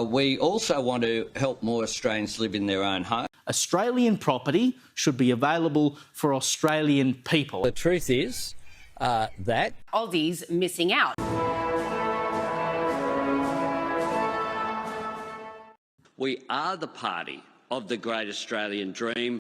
We also want to help more Australians live in their own home. Australian property should be available for Australian people. The truth is that Aussies missing out. we are the party of the great Australian dream,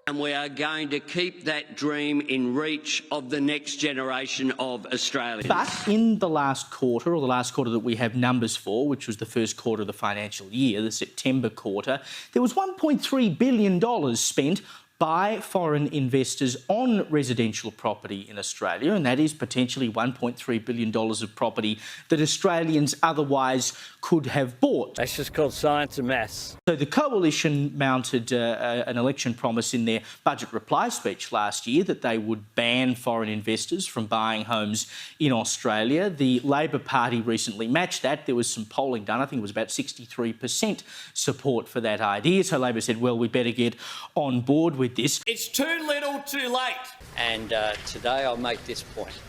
and we are going to keep that dream in reach of the next generation of Australians. But in the last quarter, or the last quarter that we have numbers for, which was the first quarter of the financial year, the September quarter, there was $1.3 billion spent by foreign investors on residential property in Australia, and that is potentially $1.3 billion of property that Australians otherwise could have bought. That's just called science and maths. So the Coalition mounted an election promise in their budget reply speech last year that they would ban foreign investors from buying homes in Australia. The Labor Party recently matched that. There was some polling done. I think it was about 63% support for that idea. So Labor said, well, we better get on board with this. It's too little, too late. And today I'll make this point.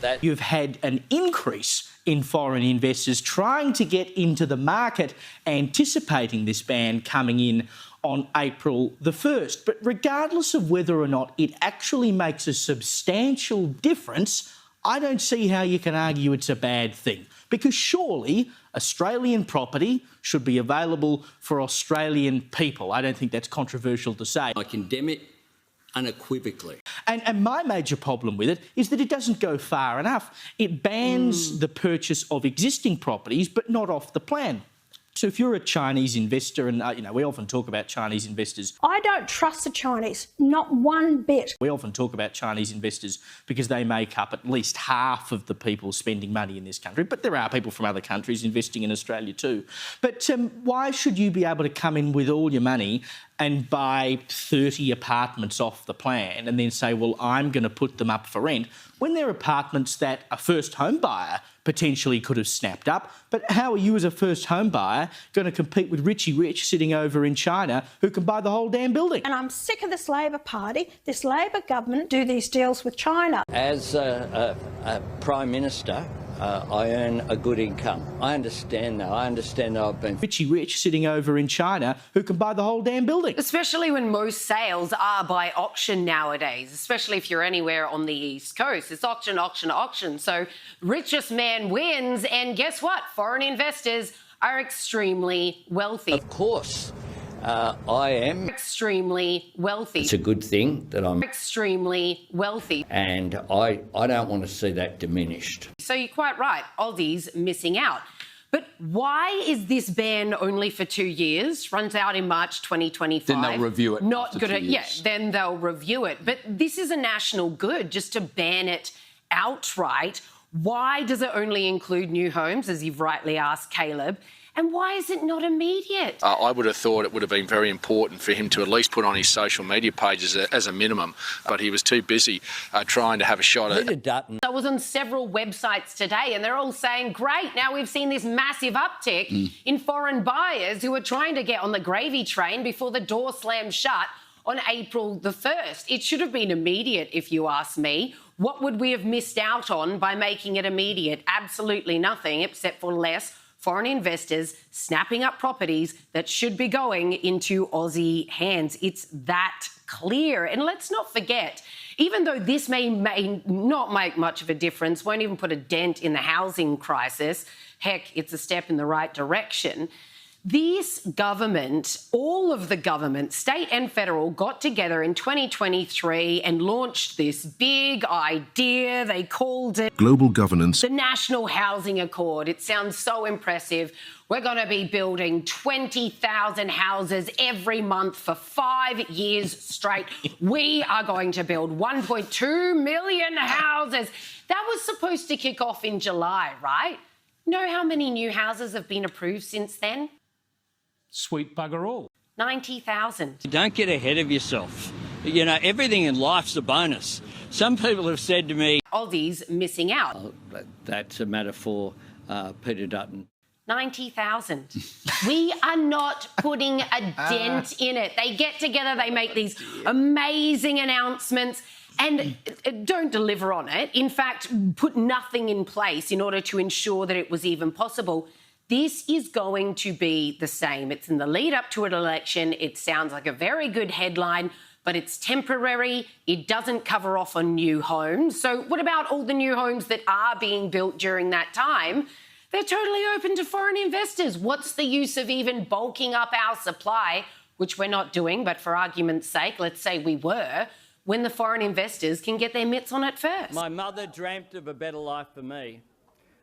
That you've had an increase in foreign investors trying to get into the market, anticipating this ban coming in on April the 1st. But regardless of whether or not it actually makes a substantial difference, I don't see how you can argue it's a bad thing. Because surely Australian property should be available for Australian people. I don't think that's controversial to say. I condemn it unequivocally. And my major problem with it is that it doesn't go far enough. It bans the purchase of existing properties, but not off the plan. So if you're a Chinese investor, and we often talk about Chinese investors. I don't trust the Chinese, not one bit. We often talk about Chinese investors because they make up at least half of the people spending money in this country. But there are people from other countries investing in Australia too. But why should you be able to come in with all your money and buy 30 apartments off the plan and then say, well, I'm going to put them up for rent, when they're apartments that a first home buyer potentially could have snapped up? But how are you as a first home buyer going to compete with Richie Rich sitting over in China who can buy the whole damn building? And I'm sick of this Labor Party, this Labor government do these deals with China. As a Prime Minister, I earn a good income. I understand that. I understand that I've been Richie Rich sitting over in China who can buy the whole damn building. Especially when most sales are by auction nowadays, especially if you're anywhere on the East Coast. It's auction, auction, auction. So richest man wins. And guess what? Foreign investors are extremely wealthy. Of course, I am extremely wealthy. It's a good thing that I'm extremely wealthy. And I don't want to see that diminished. So you're quite right, Aussies missing out. But why is this ban only for 2 years? Runs out in March 2025. Then they'll review it. Not good at, yeah, then they'll review it. But this is a national good, just to ban it outright. Why does it only include new homes, as you've rightly asked, Caleb? And why is it not immediate? I would have thought it would have been very important for him to at least put on his social media pages as a minimum, but he was too busy trying to have a shot at it. I was on several websites today and they're all saying, great, now we've seen this massive uptick in foreign buyers who are trying to get on the gravy train before the door slams shut on April the 1st. It should have been immediate, if you ask me. What would we have missed out on by making it immediate? Absolutely nothing, except for less foreign investors snapping up properties that should be going into Aussie hands. It's that clear. And let's not forget, even though this may not make much of a difference, won't even put a dent in the housing crisis, heck, it's a step in the right direction. This government, all of the government, state and federal, got together in 2023 and launched this big idea. They called it Global Governance, the National Housing Accord. It sounds so impressive. We're going to be building 20,000 houses every month for 5 years straight. We are going to build 1.2 million houses. That was supposed to kick off in July, right? Know how many new houses have been approved since then? Sweet bugger all. 90,000. Don't get ahead of yourself. You know, everything in life's a bonus. Some people have said to me, Aussies missing out. Oh, that's a matter for Peter Dutton. 90,000. We are not putting a dent in it. They get together, they make these amazing announcements, and don't deliver on it. In fact, put nothing in place in order to ensure that it was even possible. This is going to be the same. It's in the lead up to an election. It sounds like a very good headline, but it's temporary. It doesn't cover off on new homes. So what about all the new homes that are being built during that time? They're totally open to foreign investors. What's the use of even bulking up our supply, which we're not doing, but for argument's sake, let's say we were, when the foreign investors can get their mitts on it first? My mother dreamt of a better life for me,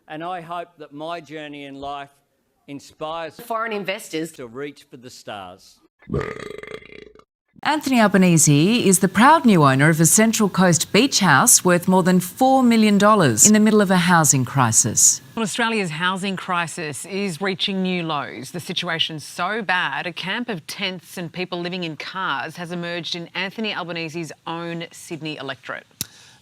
and I hope that my journey in life inspires foreign investors to reach for the stars. Anthony Albanese is the proud new owner of a Central Coast beach house worth more than $4 million in the middle of a housing crisis. Well, Australia's housing crisis is reaching new lows. The situation's so bad, a camp of tents and people living in cars has emerged in Anthony Albanese's own Sydney electorate.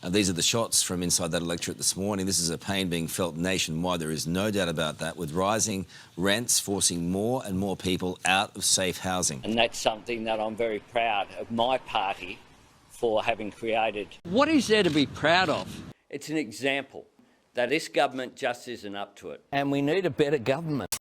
These are the shots from inside that electorate this morning. This is a pain being felt nationwide. There is no doubt about that, with rising rents forcing more and more people out of safe housing. And that's something that I'm very proud of my party for having created. What is there to be proud of? It's an example that this government just isn't up to it. And we need a better government.